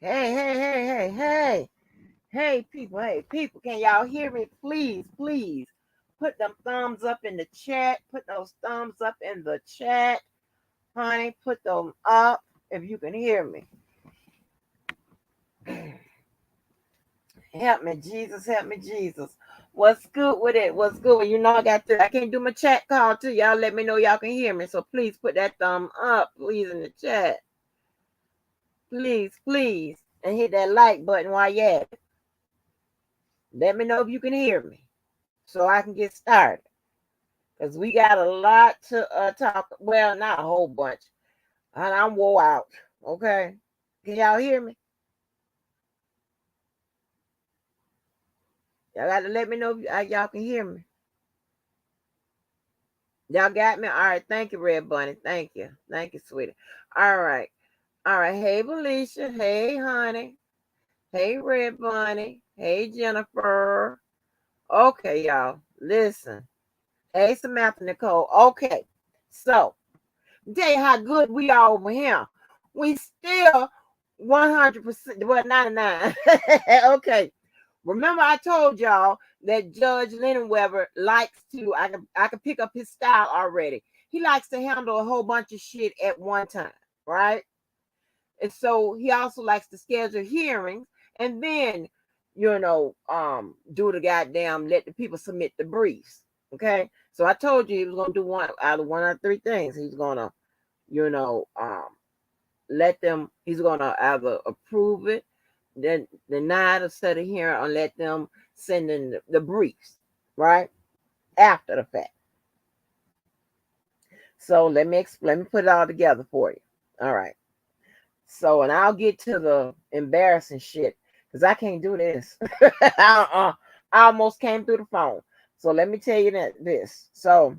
Hey, people, can y'all hear me? Please, put them thumbs up in the chat. Put those thumbs up in the chat, honey. Put them up if you can hear me. Help me, Jesus. Help me, Jesus. What's good with it? What's good? You know I can't do my chat call too. Y'all let me know y'all can hear me. So please put that thumb up, please, in the chat. Please. And hit that like button while you at it. Let me know if you can hear me so I can get started. Because we got a lot to talk. Well, not a whole bunch. And I'm wore out. Okay. Can y'all hear me? Y'all got to let me know if y'all can hear me. Y'all got me? All right. Thank you, Red Bunny. Thank you. Thank you, sweetie. All right. Hey, Felicia. Hey, honey. Hey, Red Bunny. Hey, Jennifer. Okay, y'all. Listen. Hey, Samantha Nicole. Okay. So, tell you how good we are over here. We still 100%, well, 99. Okay. Remember I told y'all that Judge Lennon Weber likes to, I can pick up his style already. He likes to handle a whole bunch of shit at one time, right? And so he also likes to schedule hearings and then, do the goddamn, let the people submit the briefs. Okay. So I told you he was going to do one out of three things. He's going to, he's going to either approve it, then deny it, or set a hearing, or let them send in the briefs, right? After the fact. So let me put it all together for you. All right. So, and I'll get to the embarrassing shit because I can't do this. I almost came through the phone. So let me tell you this. So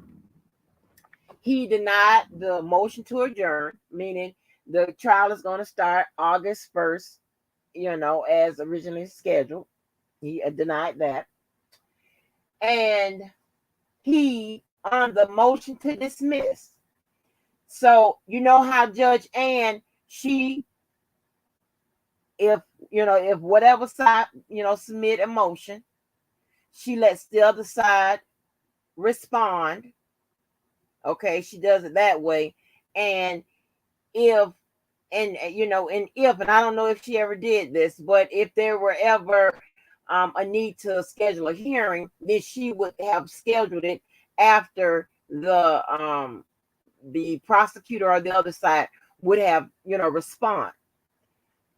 he denied the motion to adjourn, meaning the trial is going to start August 1st, as originally scheduled. He denied that. And he, on the motion to dismiss. So, you know how Judge Ann, if whatever side, submit a motion, she lets the other side respond. Okay, she does it that way. And if and I don't know if she ever did this, but if there were ever a need to schedule a hearing, then she would have scheduled it after the prosecutor or the other side would have respond.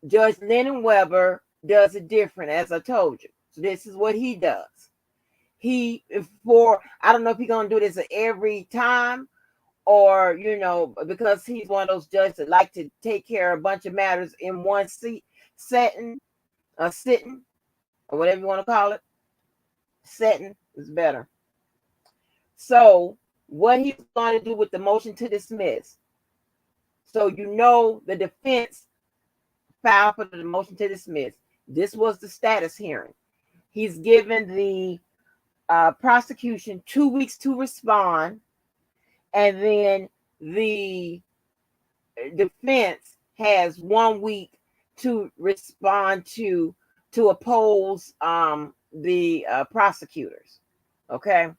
Judge Lennon Weber does it different, as I told you. So this is what he does. I don't know if he's gonna do this every time, or because he's one of those judges that like to take care of a bunch of matters in one sitting, or whatever you want to call it. Setting is better. So what he's going to do with the motion to dismiss. So the defense filed for the motion to dismiss. This was the status hearing. He's given the prosecution 2 weeks to respond, and then the defense has 1 week to respond to oppose the prosecutors. Okay,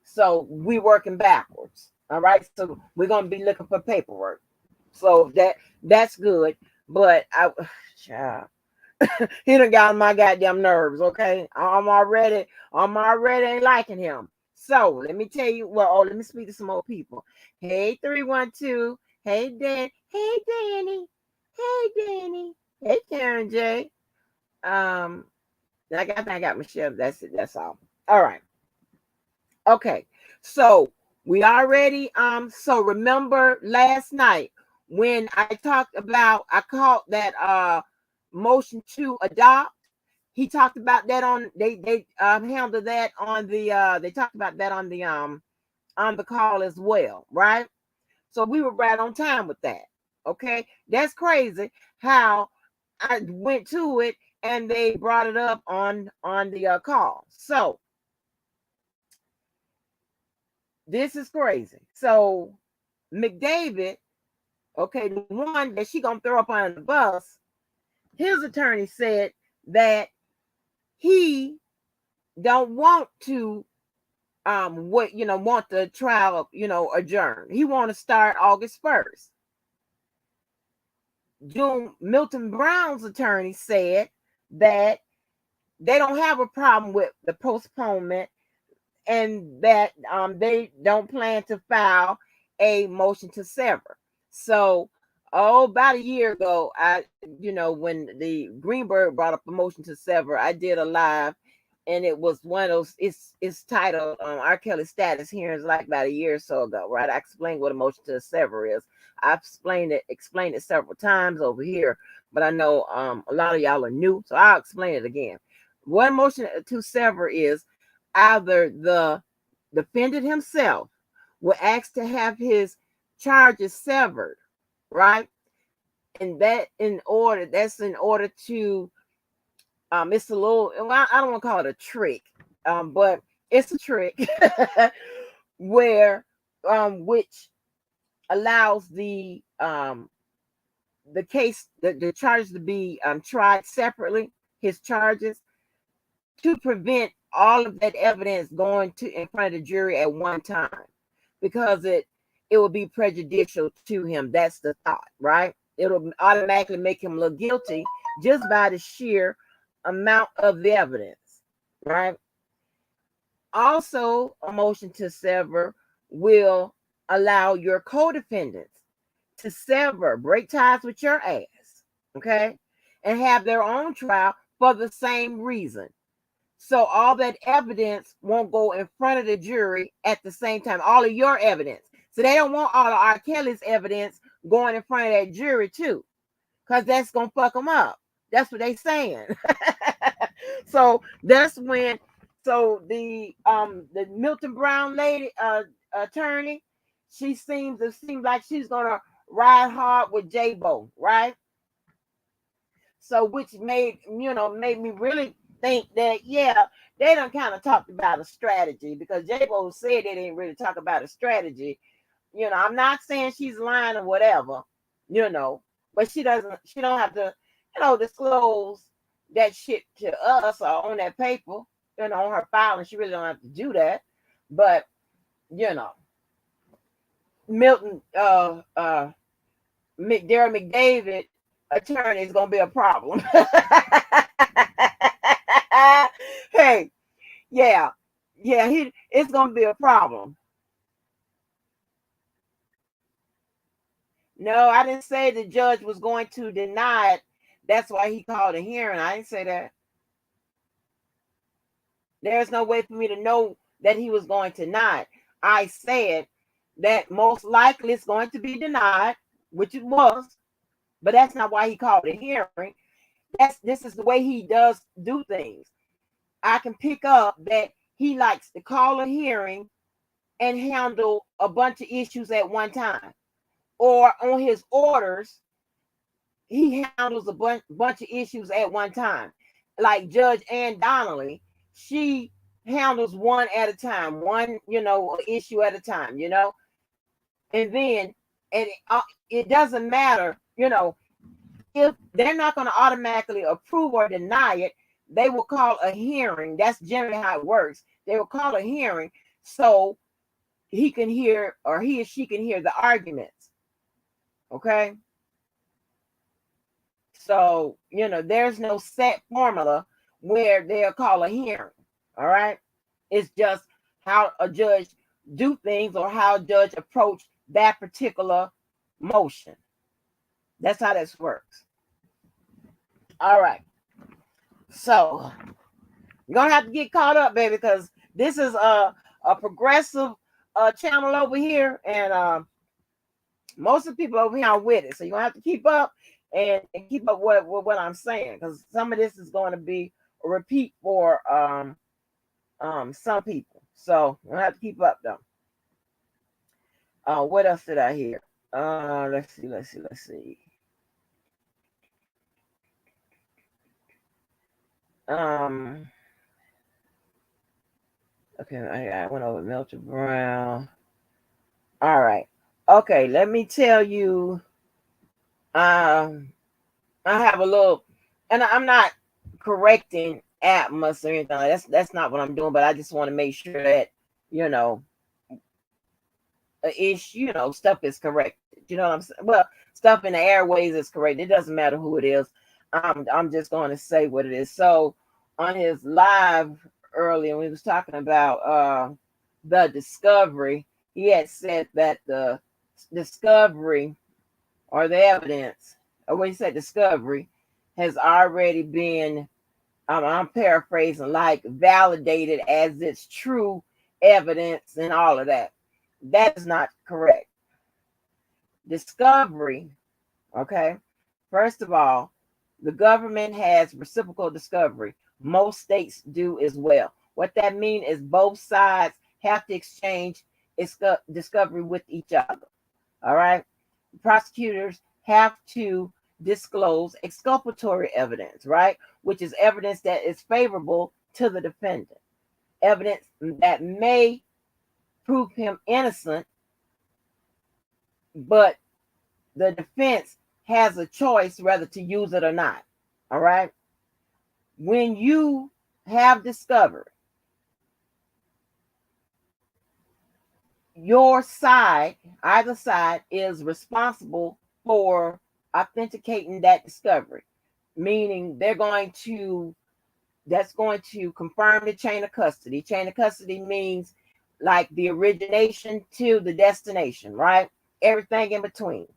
so we're working backwards. All right, so we're gonna be looking for paperwork. So that's good, but child, he done got on my goddamn nerves. Okay, I'm already ain't liking him. So let me tell you. Well, let me speak to some more people. Hey, 312. Hey, Dan. Hey, Danny. Hey, Danny. Hey, Karen J. I got Michelle. That's it. That's all. All right. Okay. So we already So remember last night when I called that motion to adopt. He talked about that on they handled that on the they talked about that on the call as well, right? So we were right on time with that. Okay, that's crazy how I went to it and they brought it up on the call. So this is crazy. So McDavid, okay, the one that she gonna throw up on the bus, his attorney said that he don't want to want the trial, adjourned. He want to start August 1st. Milton Brown's attorney said that they don't have a problem with the postponement, and that they don't plan to file a motion to sever. So, about a year ago, when the Greenberg brought up a motion to sever, I did a live, and it was one of those. It's titled "R. Kelly Status Hearings," like about a year or so ago, right? I explained what a motion to sever is. I've explained it several times over here, but I know a lot of y'all are new, so I'll explain it again. What a motion to sever is: either the defendant himself will ask to have his charges severed, right? And that's in order to it's a little, well, I don't want to call it a trick, but it's a trick where which allows the case, the charges to be tried separately, his charges, to prevent all of that evidence going to in front of the jury at one time, because it will be prejudicial to him. That's the thought, right? It'll automatically make him look guilty just by the sheer amount of the evidence, right? Also, a motion to sever will allow your co-defendants to break ties with your ass, okay, and have their own trial for the same reason. So all that evidence won't go in front of the jury at the same time, all of your evidence. So they don't want all of R. Kelly's evidence going in front of that jury too, because that's going to fuck them up. That's what they saying. So that's when, the Milton Brown lady, attorney, she seems like she's going to ride hard with J-Bo, right? So which made me really think that, yeah, they done kind of talked about a strategy, because J-Bo said they didn't really talk about a strategy. I'm not saying she's lying or whatever, but she don't have to, disclose that shit to us or on that paper, on her filing. She really don't have to do that. But, Milton, Darren McDavid attorney is going to be a problem. Hey, yeah, it's going to be a problem. No, I didn't say the judge was going to deny it. That's why he called a hearing. I didn't say that. There's no way for me to know that he was going to deny it. I said that most likely it's going to be denied, which it was, but that's not why he called a hearing. This is the way he does do things. I can pick up that he likes to call a hearing and handle a bunch of issues at one time. Or on his orders, he handles a bunch of issues at one time. Like Judge Ann Donnelly, she handles one at a time, one, issue at a time, and then, it doesn't matter, if they're not going to automatically approve or deny it, they will call a hearing. That's generally how it works. They will call a hearing so he can hear, or he or she can hear the arguments. Okay. So, there's no set formula where they'll call a hearing. All right. It's just how a judge do things, or how a judge approach that particular motion. That's how this works. All right. So you're gonna have to get caught up, baby, because this is a progressive channel over here, and most of the people over here are with it. So you're gonna have to keep up and keep up with what I'm saying, because some of this is going to be a repeat for some people. So you're gonna have to keep up though. What else did I hear? Let's see. Okay, I went over Milton Brown. All right. Okay, let me tell you. I have a little and I'm not correcting Atmos or anything. That's not what I'm doing. But I just want to make sure that you know, stuff is correct. You know what I'm saying? Well, stuff in the airways is correct. It doesn't matter who it is. I'm just going to say what it is. So on his live earlier, when he was talking about the discovery, he had said that the discovery or the evidence, or when he said discovery, has already been, I'm paraphrasing, like validated as its true evidence and all of that. That is not correct. Discovery, okay, first of all, the government has reciprocal discovery. Most states do as well. What that means is both sides have to exchange discovery with each other. All right. Prosecutors have to disclose exculpatory evidence, right? Which is evidence that is favorable to the defendant, evidence that may prove him innocent, but the defense has a choice whether to use it or not. All right. When you have discovered, your side, either side, is responsible for authenticating that discovery, meaning that's going to confirm the chain of custody. Chain of custody means like the origination to the destination, right? Everything in between,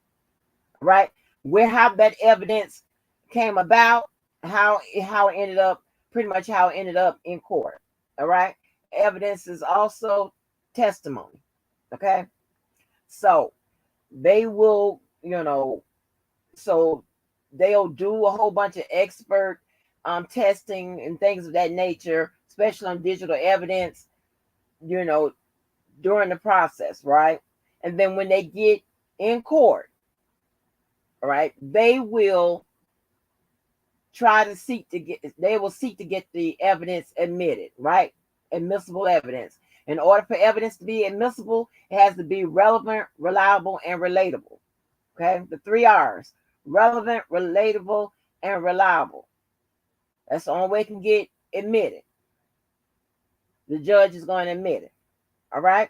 right? Where how that evidence came about, how it ended up, pretty much how it ended up in court. All right. Evidence is also testimony. Okay. So they will, so they'll do a whole bunch of expert testing and things of that nature, especially on digital evidence, you know, during the process, right? And then when they get in court, all right, they will seek to get the evidence admitted, right? Admissible evidence. In order for evidence to be admissible, it has to be relevant, reliable, and relatable. Okay, the three R's: relevant, relatable, and reliable. That's the only way it can get admitted. The judge is going to admit it. All right.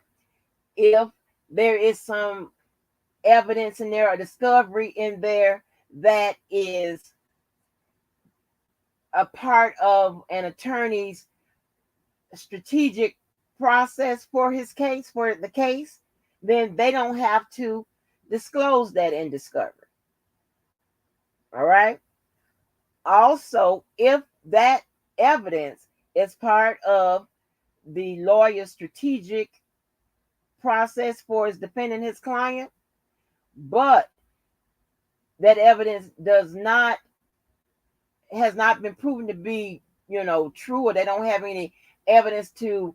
If there is some evidence in there or discovery in there that is a part of an attorney's strategic process for the case, then they don't have to disclose that in discovery. All right. Also, if that evidence is part of the lawyer's strategic process for his defending his client, but that evidence has not been proven to be, true, or they don't have any evidence to,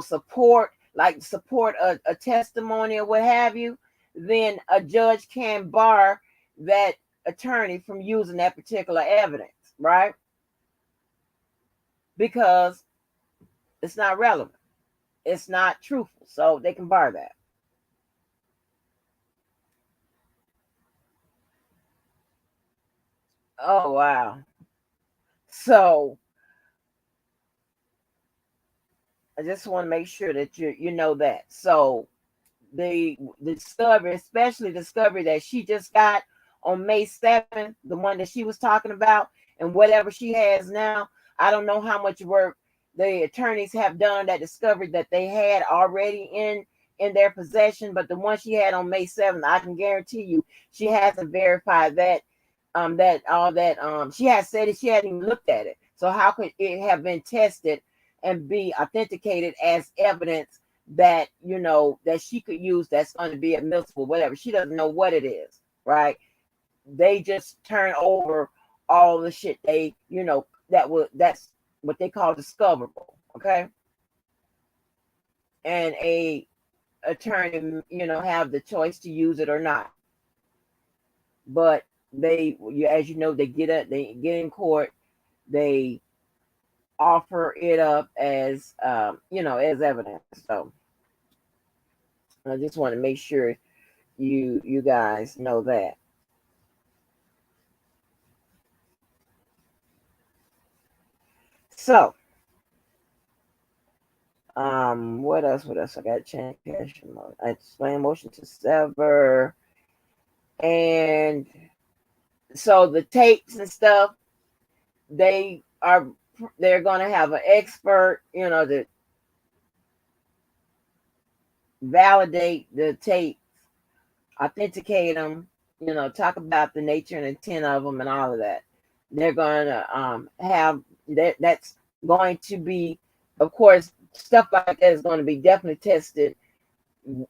support a testimony or what have you, then a judge can bar that attorney from using that particular evidence, right? Because it's not relevant. It's not truthful. So they can bar that. Oh, wow. So I just want to make sure that you know that. So the discovery, especially the discovery that she just got on May 7th, the one that she was talking about, and whatever she has now, I don't know how much work the attorneys have done that discovery that they had already in their possession, but the one she had on May 7th, I can guarantee you she hasn't verified that she has said it, she hadn't even looked at it. So how could it have been tested and be authenticated as evidence that that she could use, that's going to be admissible, whatever? She doesn't know what it is, right? They just turn over all the shit they that's what they call discoverable. Okay. And a attorney have the choice to use it or not, but they, as you know, they get in court, they offer it up as as evidence. So I just want to make sure you guys know that. So, what else? What else? I got to change cache mode. I explain motion to sever, and so the tapes and stuff, they are they're gonna have an expert, to validate the tapes, authenticate them, talk about the nature and intent of them and all of that. They're gonna have that's going to be, of course, stuff like that is going to be definitely tested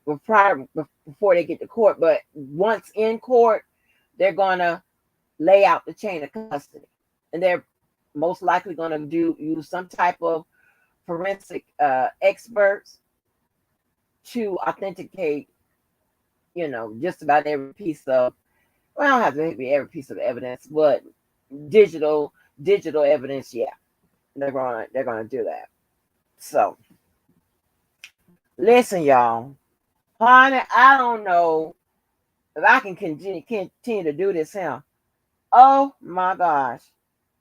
before they get to court. But once in court, they're gonna lay out the chain of custody, and they're most likely going to use some type of forensic experts to authenticate, just about every piece of, well, I don't have to be every piece of evidence, but digital evidence, yeah, they're gonna do that. So listen, y'all, honey, I don't know if I can continue to do this here. Oh my gosh,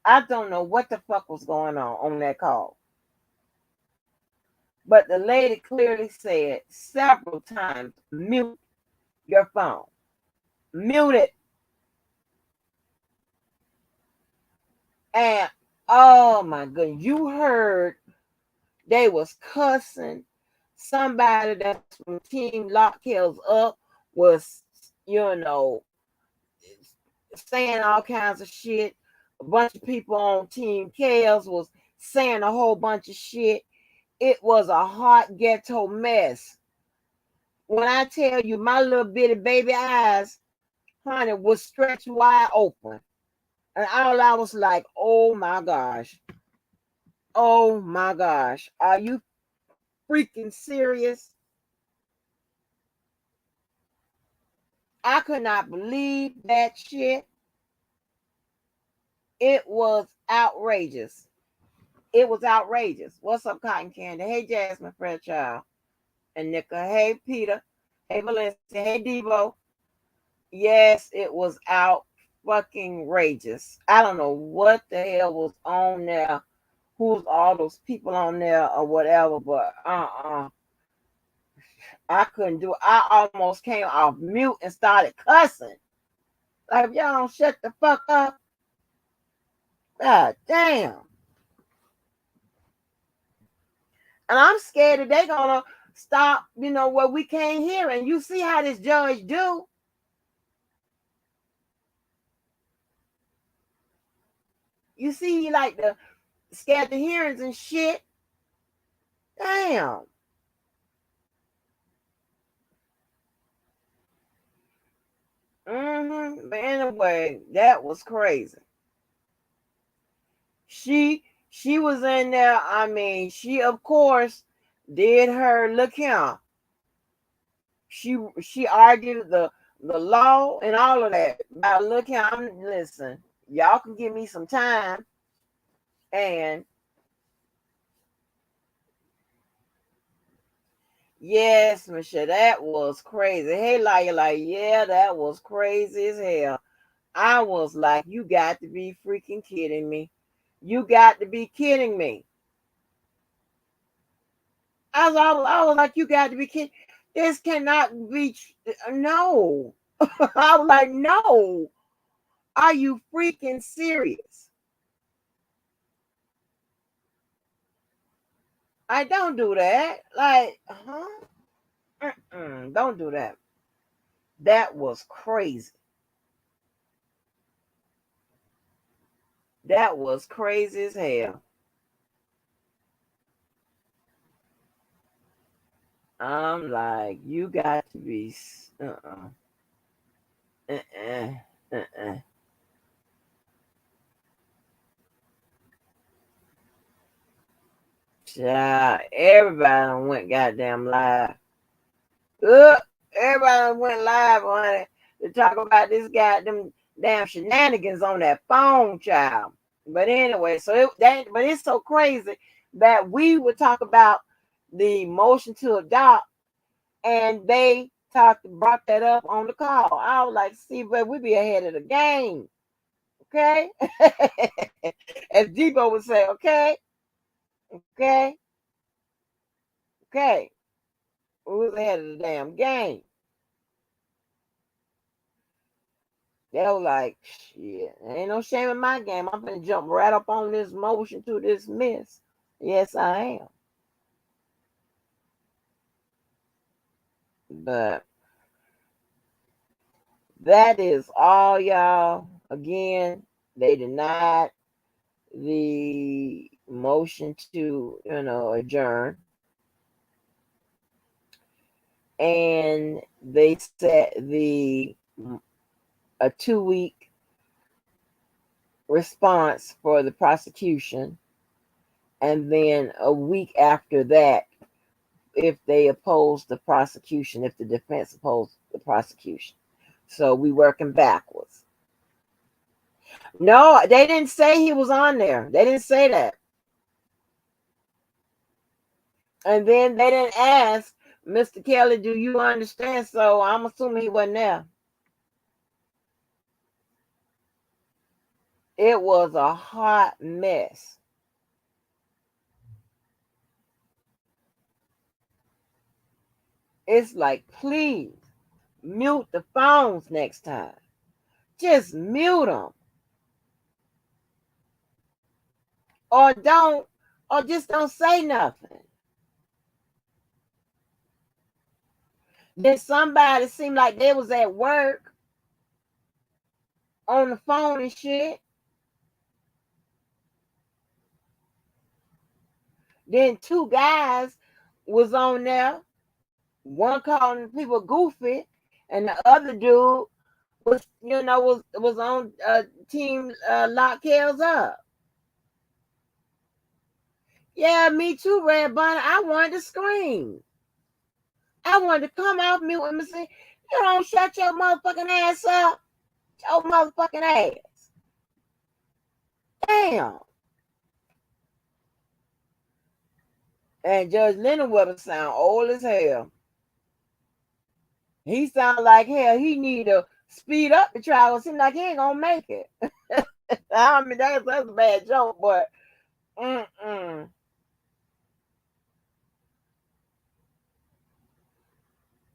I don't know what the fuck was going on that call. But the lady clearly said several times, mute your phone. Mute it. And oh my goodness, you heard they was cussing. Somebody that's from Team Lockhill's Up was, saying all kinds of shit. A bunch of people on Team Kales was saying a whole bunch of shit. It was a hot ghetto mess. When I tell you my little bitty baby eyes, honey, was stretched wide open. And all I was like, oh my gosh. Oh my gosh. Are you freaking serious? I could not believe that shit. It was outrageous. It was outrageous. What's up, Cotton Candy? Hey, Jasmine, Fairchild. And Nika. Hey, Peter. Hey, Valencia. Hey, Devo. Yes, it was out fucking rageous. I don't know what the hell was on there. Who's all those people on there or whatever, but I couldn't do it. I almost came off mute and started cussing. Like, if y'all don't shut the fuck up. God damn. And I'm scared that they're gonna stop, what we can't hear. And you see how this judge do. You see, he like the scared the hearings and shit. Damn. But anyway, that was crazy. She was in there. I mean, she of course did her look here. She argued the law and all of that. About look here, listen, y'all can give me some time. And yes, Michelle, that was crazy. Hey, like, yeah, that was crazy as hell. I was like, you got to be freaking kidding me. You got to be kidding me. I was like, you got to be kidding. This cannot be. No. I was like, no. Are you freaking serious? I don't do that. Like, don't do that. That was crazy. That was crazy as hell. I'm like, you got to be. Uh-uh. Uh-uh. Uh-uh. Yeah, everybody went goddamn live. Everybody went live on it to talk about this goddamn damn shenanigans on that phone, child. But anyway, but it's so crazy that we would talk about the motion to adopt, and they brought that up on the call. I was like, see, but we be ahead of the game, okay? As Debo would say, okay. Okay, okay. We was ahead of the damn game. They were like, shit, ain't no shame in my game. I'm gonna jump right up on this motion to dismiss. Yes, I am. But that is all, y'all. Again, they denied the motion to, adjourn. And they set a 2 week response for the prosecution, and then a week after that, if they oppose the prosecution, if the defense opposed the prosecution. So we working backwards. No, they didn't say he was on there. They didn't say that. And then they didn't ask Mr. Kelly, do you understand? So I'm assuming he wasn't there. It was a hot mess. It's like, please mute the phones next time. Just mute them. Or don't, or just don't say nothing. Then somebody seemed like they was at work on the phone and shit. Then two guys was on there. One calling people goofy, and the other dude was on team lock Kells up. Yeah, me too, Red Bunny. I wanted to scream. I wanted to come off mute and say, you don't shut your motherfucking ass up. Your motherfucking ass. Damn. And Judge Leonard sound old as hell. He sound like hell. He need to speed up the trial. It seems like he ain't gonna make it. I mean, that's a bad joke, but mm-mm.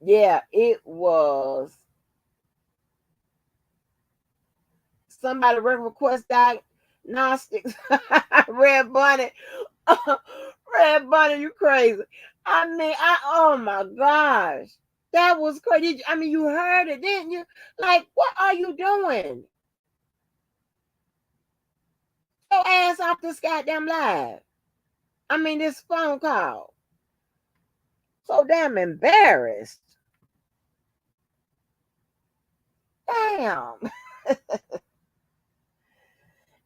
Yeah, it was somebody request diagnostics. Red Bunny. Red Bunny, you crazy. I mean, oh my gosh. That was crazy. I mean, you heard it, didn't you? Like, what are you doing? Your ass off this goddamn live. I mean, this phone call. So damn embarrassed. Damn.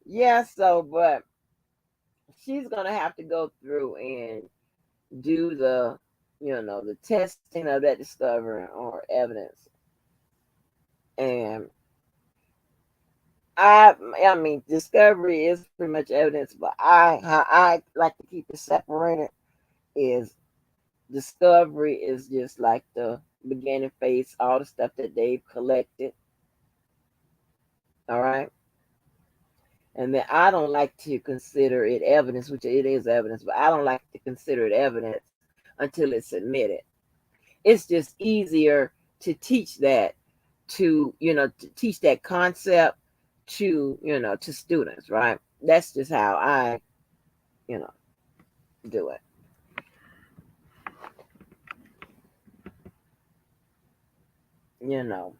Yeah, so, but she's going to have to go through and do the testing of that discovery or evidence. And I mean, discovery is pretty much evidence, but how I like to keep it separated is discovery is just like the beginning phase, all the stuff that they've collected. All right. And then I don't like to consider it evidence, which it is evidence, but I don't like to consider it evidence until it's admitted. It's just easier to teach that to teach that concept to students, right? That's just how I, you know, do it. You know.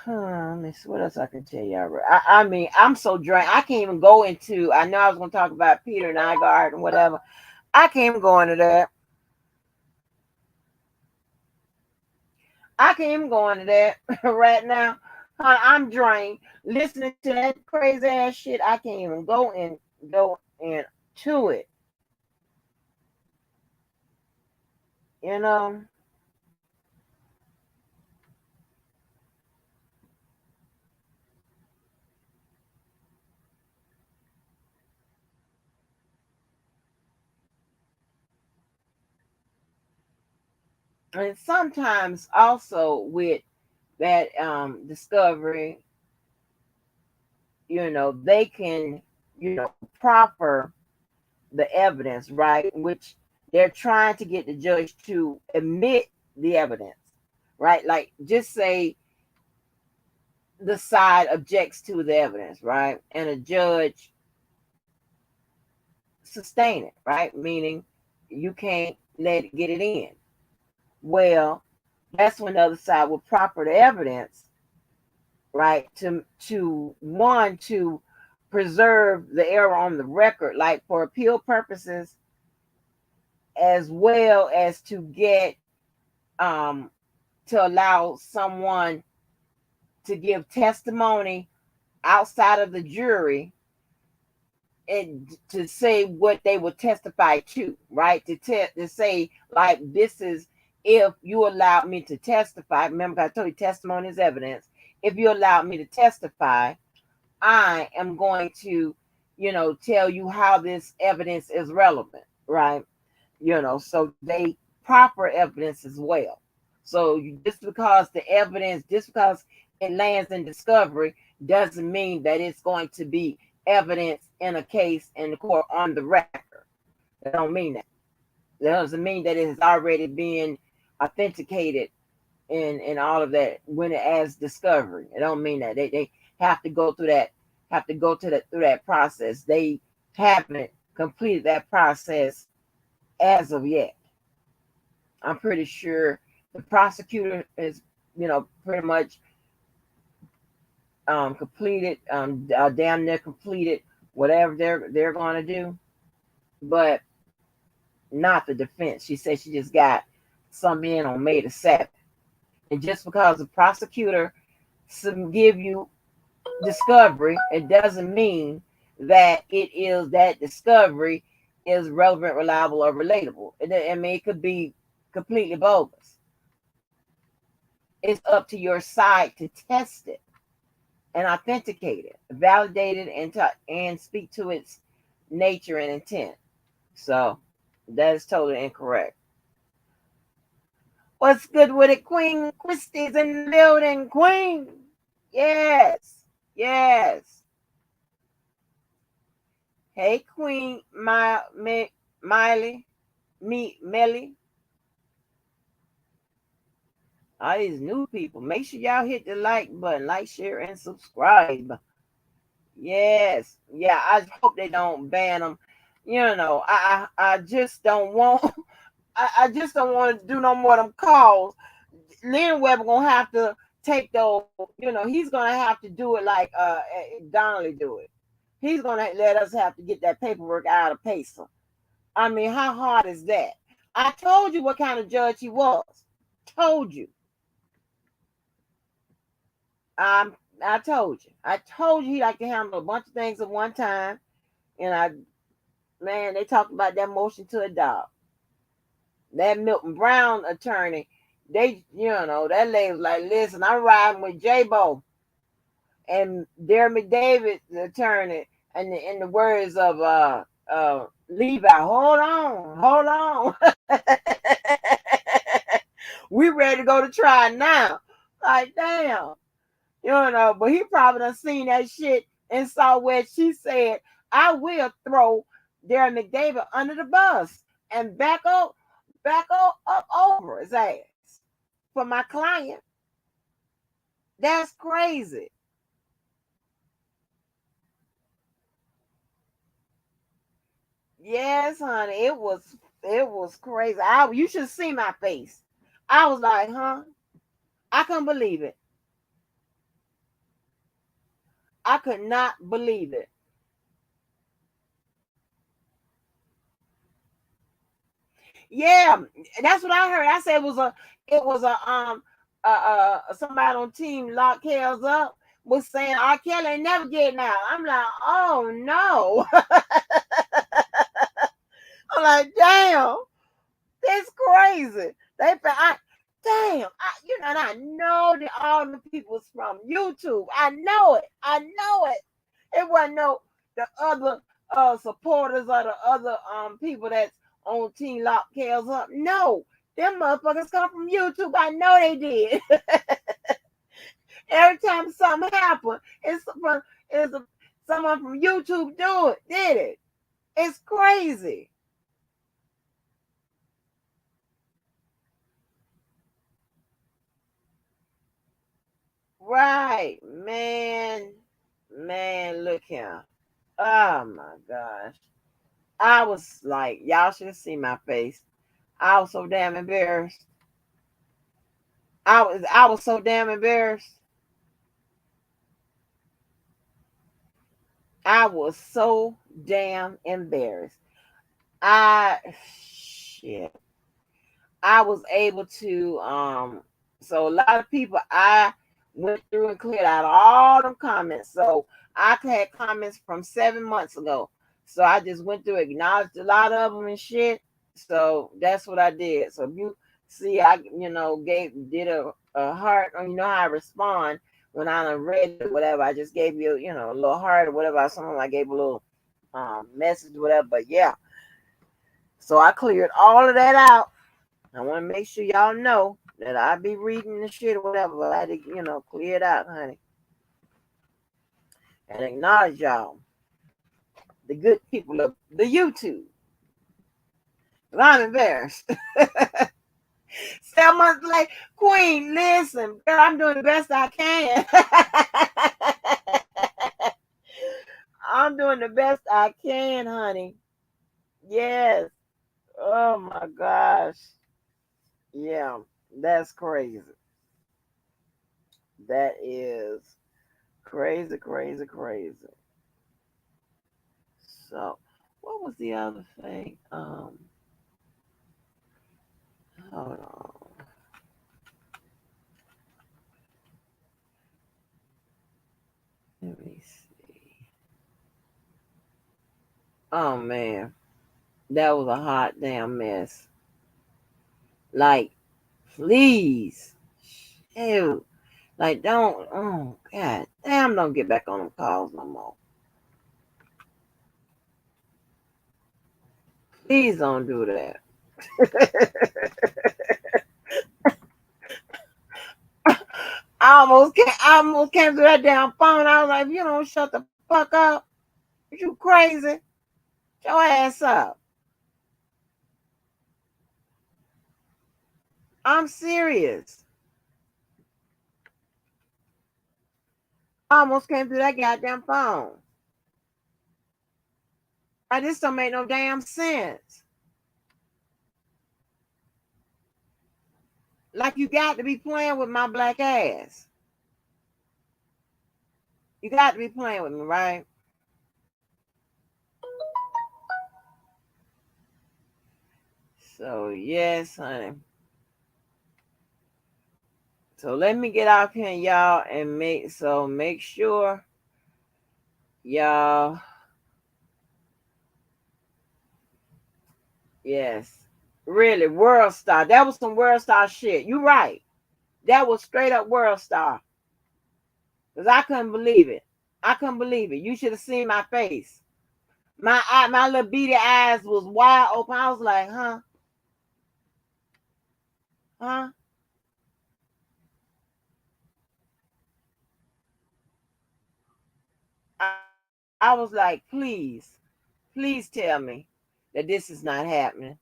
Let me see what else I can tell y'all. I mean, I'm so drained. I can't even go into. I know I was going to talk about Peter and Nygaard and whatever. I can't even go into that. I can't even go into that right now. I'm drained. Listening to that crazy ass shit, I can't even go into it. You know. And sometimes also with that discovery, they can proffer the evidence, right? Which they're trying to get the judge to admit the evidence, right? Like, just say the side objects to the evidence, right? And a judge sustain it, right? Meaning you can't let it get it in. Well, that's when the other side will proffer the evidence, right? To preserve the error on the record, like for appeal purposes, as well as to get to allow someone to give testimony outside of the jury and to say what they would testify to, right? To say, like, this is, if you allow me to testify. Remember, I told you testimony is evidence. If you allow me to testify, I am going to, tell you how this evidence is relevant, right? So they proper evidence as well. So just because it lands in discovery doesn't mean that it's going to be evidence in a case in the court on the record. That don't mean that. That doesn't mean that it has already been authenticated and all of that when it as discovery. It don't mean that. They have to go through that, through that process. They haven't completed that process as of yet. I'm pretty sure the prosecutor is, pretty much completed, damn near completed whatever they're going to do, but not the defense. She said she just got some in on May the 7th. And just because the prosecutor give you discovery, it doesn't mean that that discovery is relevant, reliable, or relatable. It could be completely bogus. It's up to your side to test it and authenticate it, validate it, and speak to its nature and intent. So that is totally incorrect. What's good with it? Queen Christie's in the building. Queen. Yes. Yes. Hey, Queen Miley. Melly. All these new people. Make sure y'all hit the like button. Like, share, and subscribe. Yes. Yeah, I hope they don't ban them. I just don't want I just don't want to do no more of them calls. Lynn Webber gonna have to take those, he's gonna have to do it like Donnelly do it. He's gonna let us have to get that paperwork out of Pacer. I mean, how hard is that? I told you what kind of judge he was. Told you. I told you. I told you he like to handle a bunch of things at one time. And they talked about that motion to adopt. That Milton Brown attorney, that lady was like, listen, I'm riding with J-Bo. And Jeremy David, the attorney, and in the words of Levi, hold on. We ready to go to trial now. Like, damn. But he probably done seen that shit and saw where she said, I will throw Darren McDavid under the bus and back up over his ass for my client. That's crazy. Yes, honey, it was crazy. You should see my face. I was like, huh? I couldn't believe it. I could not believe it. Yeah, that's what I heard. I said it was a somebody on team Lock Kells Up was saying R. Kelly ain't never getting out. I'm like, oh no. I'm like, damn, that's crazy. Damn, and I know that all the people's from YouTube. I know it. It wasn't no the other supporters or the other people that's on Team Lock Kells Up. No, them motherfuckers come from YouTube. I know they did. Every time something happens, it's Someone from YouTube did it. It's crazy. Right, man. Man, look here. Oh my gosh. I was like, y'all should have seen my face. I was so damn embarrassed. I was so damn embarrassed. I was so damn embarrassed. I shit. I was able to so a lot of people I went through and cleared out all them comments. So I had comments from 7 months ago. So I just went through, acknowledged a lot of them and shit. So that's what I did. So if you see, I did a heart, or you know how I respond when I done read it or whatever. I just gave you a little heart or whatever. Someone I gave a little message or whatever. But yeah, so I cleared all of that out. I want to make sure y'all know that I be reading the shit or whatever, but I had to, clear it out, honey. And acknowledge y'all, the good people of the YouTube. I'm embarrassed. 7 months later, Queen, listen, girl, I'm doing the best I can. I'm doing the best I can, honey. Yes. Oh my gosh. Yeah, that's crazy. That is crazy, crazy, crazy. So, what was the other thing? Hold on. Let me see. Oh man, that was a hot damn mess. Like, please, ew. Like, don't. Oh god, damn, don't get back on them calls no more. Please don't do that. I almost came to that damn phone. I was like, if you don't shut the fuck up, you crazy? Shut your ass up. I'm serious. I almost came through that goddamn phone. I just don't make no damn sense. Like you got to be playing with my black ass. You got to be playing with me, right? So yes, honey. So let me get off here, y'all, and make sure y'all. Yes, really, World Star. That was some World Star shit. You right. That was straight up World Star. Cause I couldn't believe it. I couldn't believe it. You should have seen my face. My little beady eyes was wide open. I was like, huh. I, I was like, please tell me that this is not happening.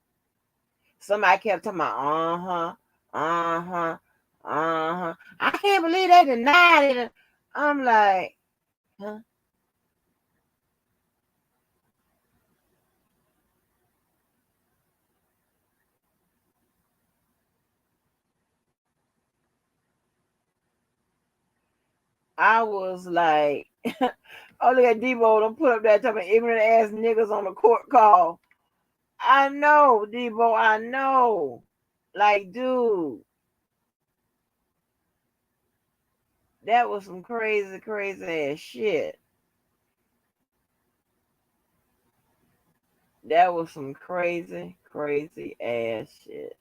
Somebody kept talking about, uh-huh. I can't believe they denied it. I'm like, huh? I was like, oh, look at Debo. Don't put up that type of ignorant ass niggas on the court call. I know, Debo. I know. Like, dude, that was some crazy, crazy ass shit. That was some crazy, crazy ass shit.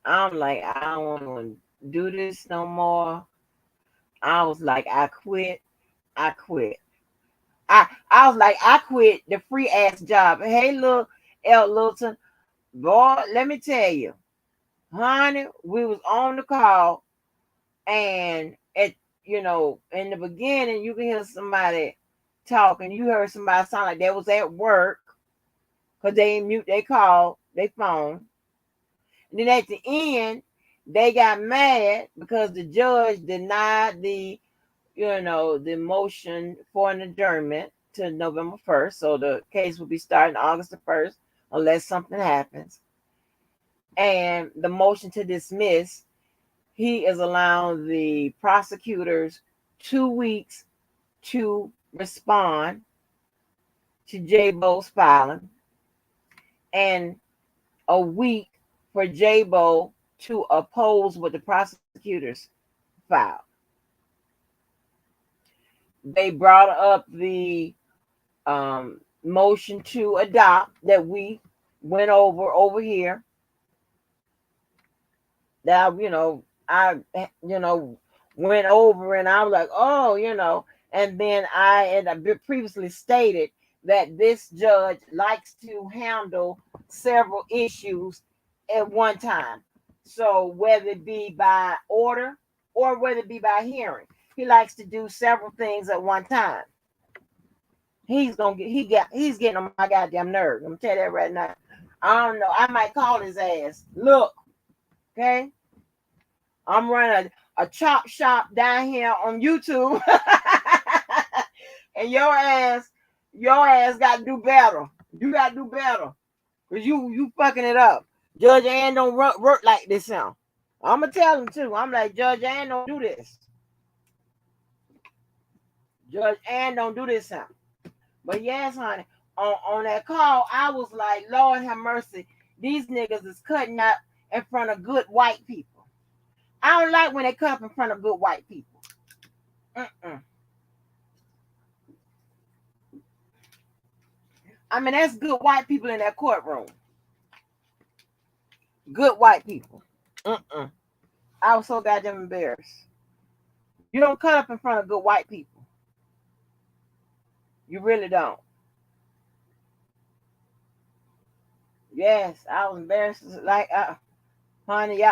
I'm like, I don't want to do this no more. I was like, I quit. I quit. I was like, I quit the free ass job. Hey, little L. Littleton, boy, let me tell you, honey, we was on the call, and in the beginning, you can hear somebody. talking. You heard somebody sound like they was at work because they didn't mute their call, their phone. And then at the end, they got mad because the judge denied the motion for an adjournment to November 1st. So the case will be starting August the 1st unless something happens. And the motion to dismiss, he is allowing the prosecutors 2 weeks to respond to J-Bo's filing and a week for J-Bo to oppose what the prosecutors filed. They brought up the motion to adopt that we went over here. That I went over and I was like, oh, and then I had previously stated that this judge likes to handle several issues at one time. So whether it be by order or whether it be by hearing, he likes to do several things at one time. He's getting on my goddamn nerves. I'm gonna tell you that right now. I don't know. I might call his ass. Look, okay. I'm running a chop shop down here on YouTube, and your ass got to do better. You got to do better, cause you fucking it up. Judge Ann don't work like this now. I'm gonna tell him too. I'm like, Judge Ann don't do this. Judge Ann don't do this now. But yes, honey, on that call, I was like, Lord have mercy. These niggas is cutting up in front of good white people. I don't like when they cut up in front of good white people. I mean, that's good white people in that courtroom. Good white people. I was so goddamn embarrassed. You don't cut up in front of good white people. You really don't. Yes, I was embarrassed. Like, honey,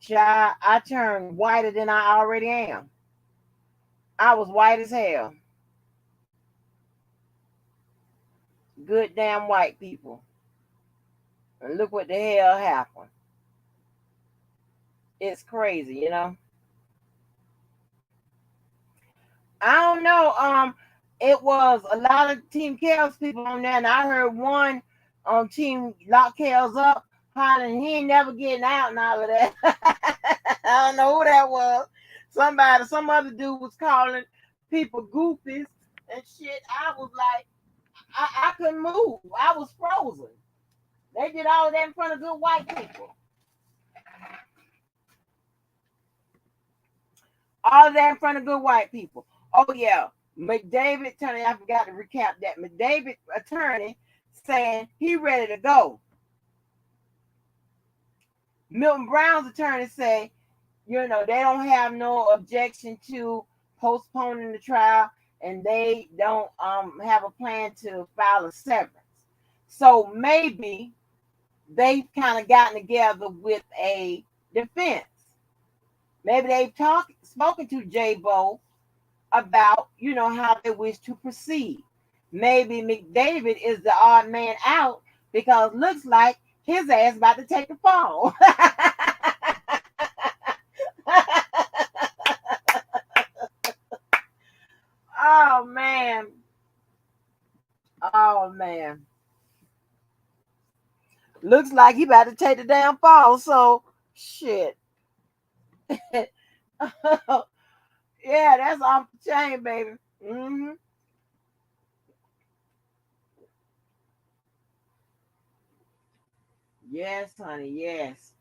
child, I turned whiter than I already am. I was white as hell. Good damn white people. And look what the hell happened. It's crazy, I don't know. It was a lot of Team Chaos people on there, and I heard one on Team Lock Chaos up hollering, he ain't never getting out and all of that. I don't know who that was. Some other dude was calling people goofies and shit. I was like, I couldn't move. I was frozen. They did all that in front of good white people. All that in front of good white people. Oh yeah. McDavid attorney, I forgot to recap that. McDavid attorney saying he ready to go. Milton Brown's attorney say, they don't have no objection to postponing the trial, and they don't have a plan to file a severance. So maybe they've kind of gotten together with a defense. Maybe they've spoken to J-Bo about, how they wish to proceed. Maybe McDavid is the odd man out because looks like his ass about to take the fall. Oh man. Oh man. Looks like he about to take the damn fall. So shit. Yeah, that's off the chain, baby. Mm-hmm. Yes, honey. Yes.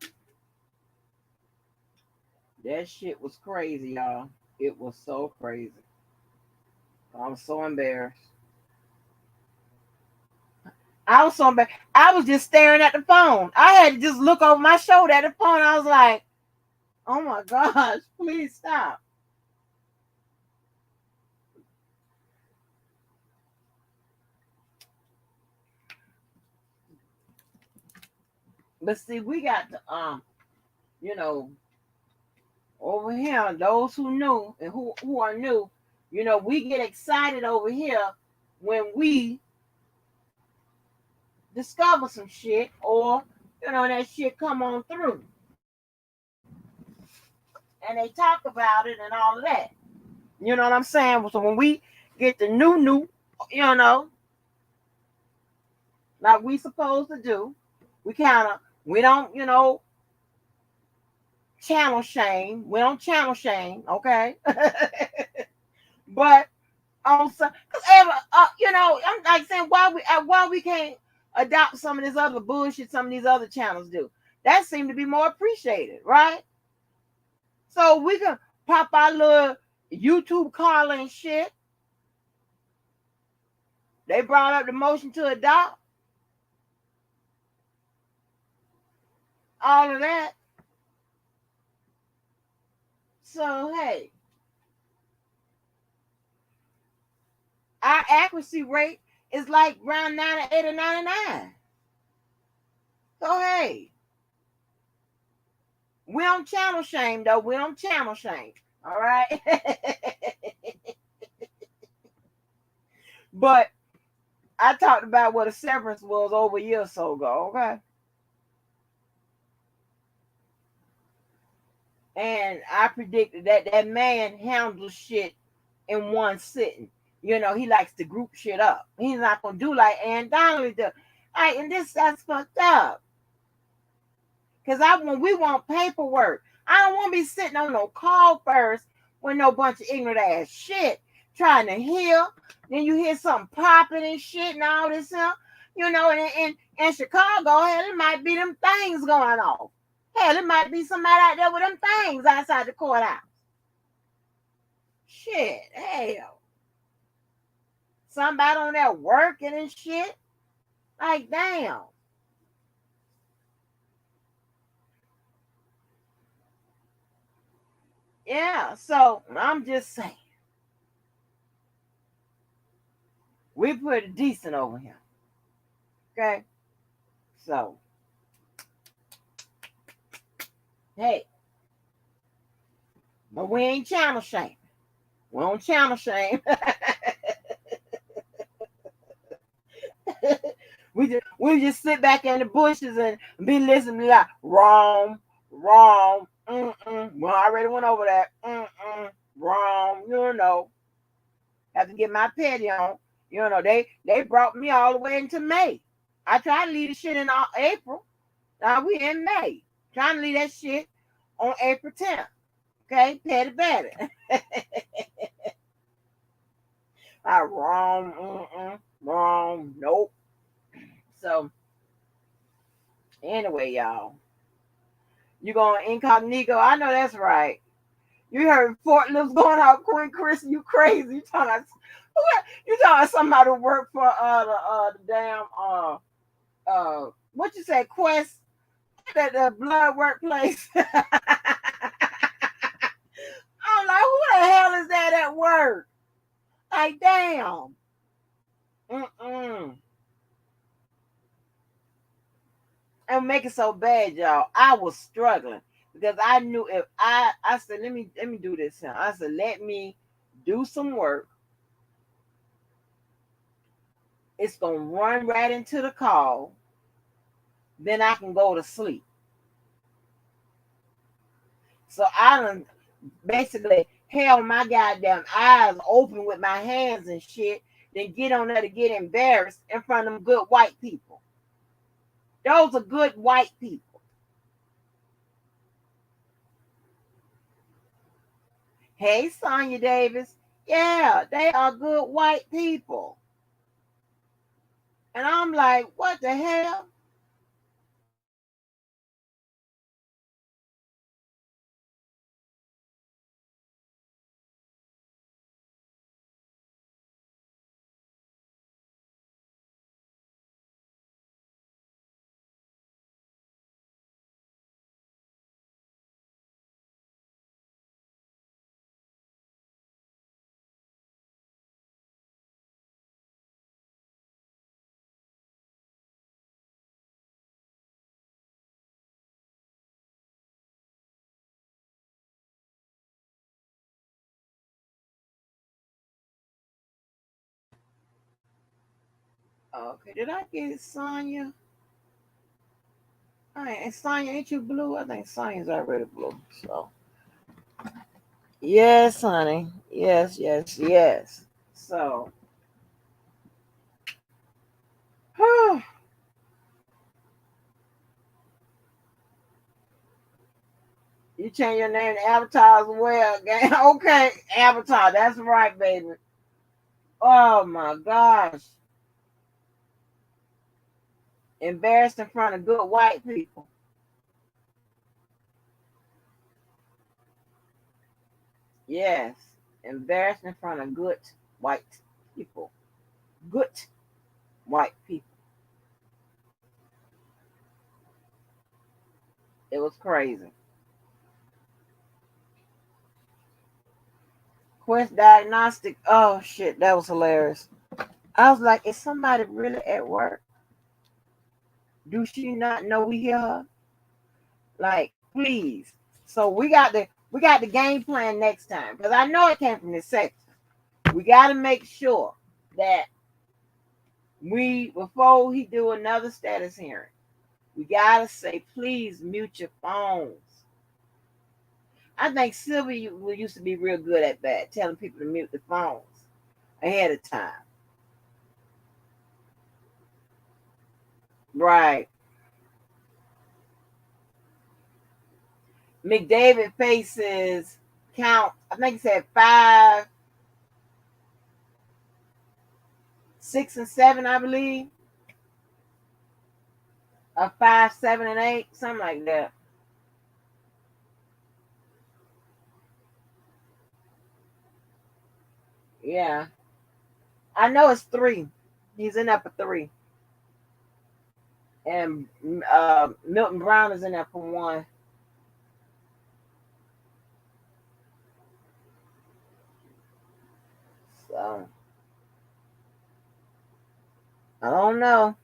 That shit was crazy, y'all. It was so crazy. I was so embarrassed. I was so embarrassed. I was just staring at the phone. I had to just look over my shoulder at the phone. I was like, oh my gosh, please stop. But see, we got to you know, over here, those who knew and who are new, we get excited over here when we discover some shit, or that shit come on through and they talk about it and all of that. You know what I'm saying? So when we get the new, you know, like we supposed to do, we don't, channel shame. We don't channel shame, okay? But on some, cause I'm like saying why we can't adopt some of this other bullshit some of these other channels do. That seemed to be more appreciated, right? So we can pop our little YouTube calling shit. They brought up the motion to adopt all of that. So hey, our accuracy rate is like around 98 or 99. So hey, we don't channel shame though. We don't channel shame. All right. But I talked about what a severance was over a year or so ago, okay? And I predicted that that man handles shit in one sitting. He likes to group shit up. He's not gonna do like Ann Donnelly does. And that's fucked up. Cause when we want paperwork, I don't want to be sitting on no call first with no bunch of ignorant ass shit trying to hear. Then you hear something popping and shit and all this stuff. And in Chicago, hell, it might be them things going off. Hell, it might be somebody out there with them things outside the courthouse. Shit, hell. Somebody on there working and shit. Like, damn. Yeah, so I'm just saying. We pretty decent over here. Okay? So, hey, but we ain't channel shame. We don't channel shame. we just sit back in the bushes and be listening to that wrong, wrong, Well, I already went over that. Wrong, Have to get my petty on. They brought me all the way into May. I tried to leave the shit in April. Now we in May. Trying to leave that shit on April 10th. Okay, petty betty. Wrong, wrong, nope. So anyway, y'all, you going incognito? I know that's right. You heard Fort Lips going out, Queen Chris. You crazy? You talking about somebody who work for the damn what you say, Quest, that the blood workplace. I'm like, who the hell is that at work? Like, damn. And make it so bad, y'all. I was struggling because I knew if I said, let me do this now. I said, let me do some work. It's gonna run right into the call. Then I can go to sleep. So I done basically held my goddamn eyes open with my hands and shit, then get on there to get embarrassed in front of them good white people. Those are good white people. Hey, Sonya Davis. Yeah, they are good white people. And I'm like, what the hell? Okay, did I get it, Sonya? All right, and Sonya, ain't you blue? I think Sonya's already blue. So yes, honey. Yes, yes, yes. So you change your name to Avatar as well, gang. Okay, Avatar. That's right, baby. Oh my gosh. Embarrassed in front of good white people. Yes. Embarrassed in front of good white people. Good white people. It was crazy. Quest Diagnostic. Oh shit, that was hilarious. I was like, is somebody really at work? Do she not know we hear her? Like, please. So we got the game plan next time. Because I know it came from this section. We gotta make sure that we before he do another status hearing, we gotta say, please mute your phones. I think Sylvia used to be real good at that, telling people to mute the phones ahead of time. Right. McDavid faces count, I think he said 5, 6, and 7, I believe. Or 5, 7, and 8, something like that. Yeah. I know it's 3. He's in there for 3. And Milton Brown is in there for 1. So I don't know.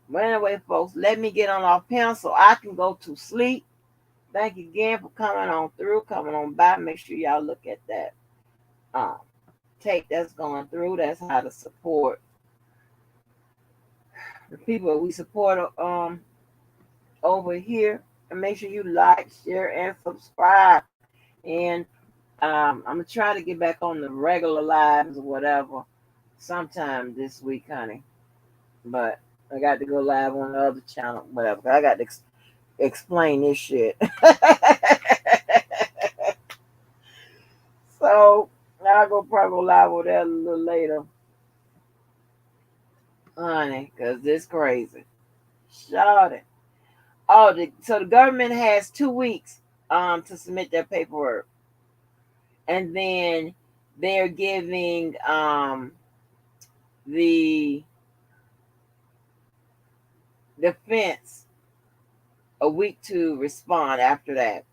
But anyway, folks, let me get on off pen so I can go to sleep. Thank you again for coming on through, coming on by. Make sure y'all look at that um, tape that's going through. That's how to support the people we support over here. And make sure you like, share, and subscribe. And I'm gonna try to get back on the regular lives or whatever sometime this week, honey. But I got to go live on the other channel, whatever. I got to explain this shit. So I'll go probably go live over there a little later, honey, because this crazy. Shut it. Oh, so the government has 2 weeks to submit their paperwork, and then they're giving the defense a week to respond after that.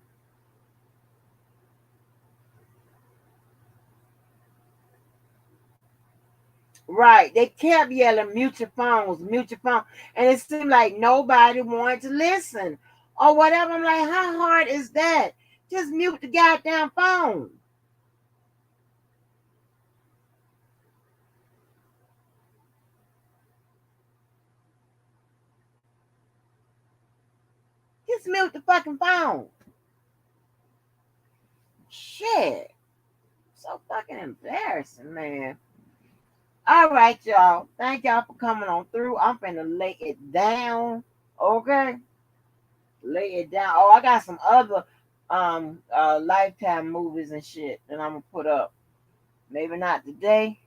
Right. They kept yelling, mute your phones, mute your phone. And it seemed like nobody wanted to listen or whatever. I'm like, how hard is that? Just mute the goddamn phone. Just mute the fucking phone. Shit. So fucking embarrassing, man. All right, y'all. Thank y'all for coming on through. I'm finna lay it down. Okay? Lay it down. Oh, I got some other lifetime movies and shit that I'm gonna put up. Maybe not today,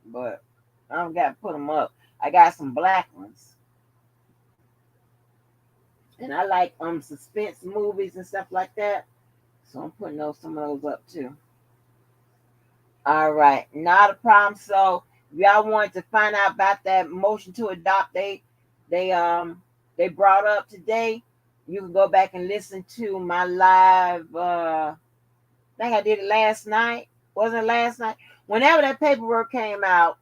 but I've got to put them up. I got some black ones, and I like suspense movies and stuff like that. So I'm putting some of those up too. All right, not a problem. So if y'all wanted to find out about that motion to adopt, they brought up today. You can go back and listen to my live. I think I did it last night. Wasn't it last night? Whenever that paperwork came out,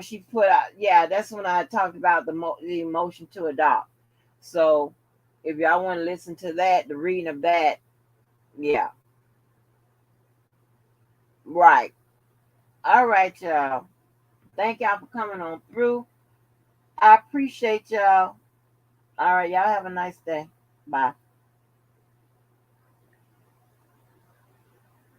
she put out, yeah, that's when I talked about the motion to adopt. So if y'all want to listen to that, the reading of that, yeah, right. All right, y'all. Thank y'all for coming on through. I appreciate y'all. All right, y'all have a nice day. Bye.